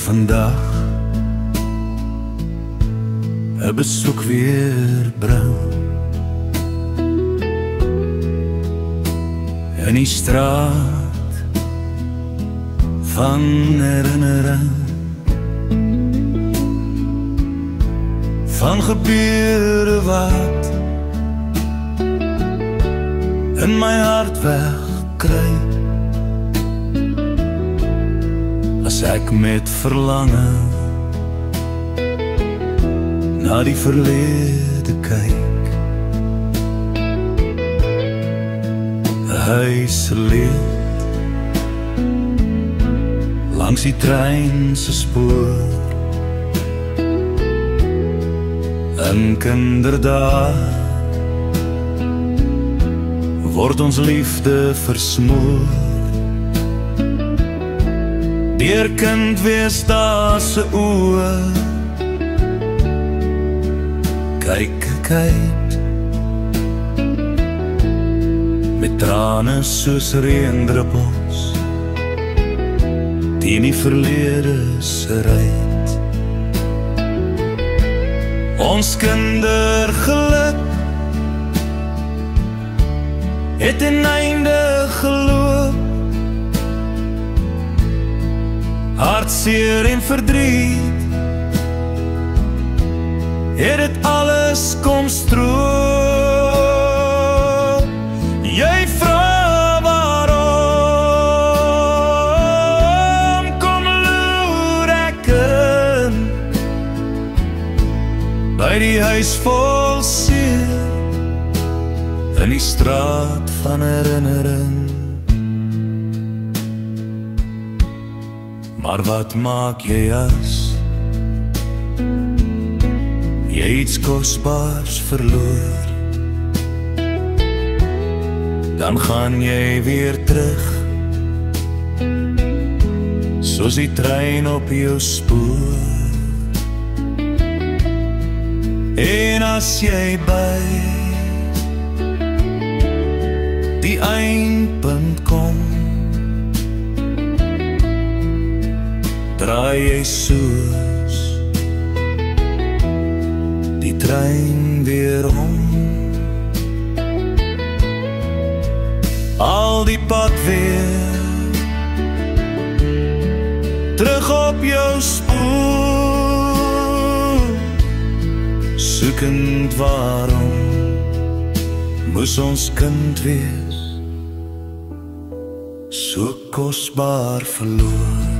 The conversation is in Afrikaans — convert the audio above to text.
vandag 'n besoek weer bring in die straat van herinnering, van gebeure wat in my hart wegkry, as ek met verlange na die verlede kyk. 'n huislied langs die trein se spoor, in kinderdae word ons liefde versmoor, deur kind wees daar se oë, kyk, met trane soos reendruppels teen die verlede se ruit. Ons kindergeluk het 'n einde geloop, hartseer en verdriet het dit alles kom stroop. Jy vra waarom, kom loer ek in, by die huis vol seer, in die straat van herinnering. Maar wat maak jy as jy iets kosbaars verloor? Dan gaan jy weer terug, soos die trein op jou spoor. En as jy by die eindpunt kom, draai jy soos die trein weer om. Al die pad weer terug op jou spoor, soekend waarom moes ons kind wees so kosbaar verloor.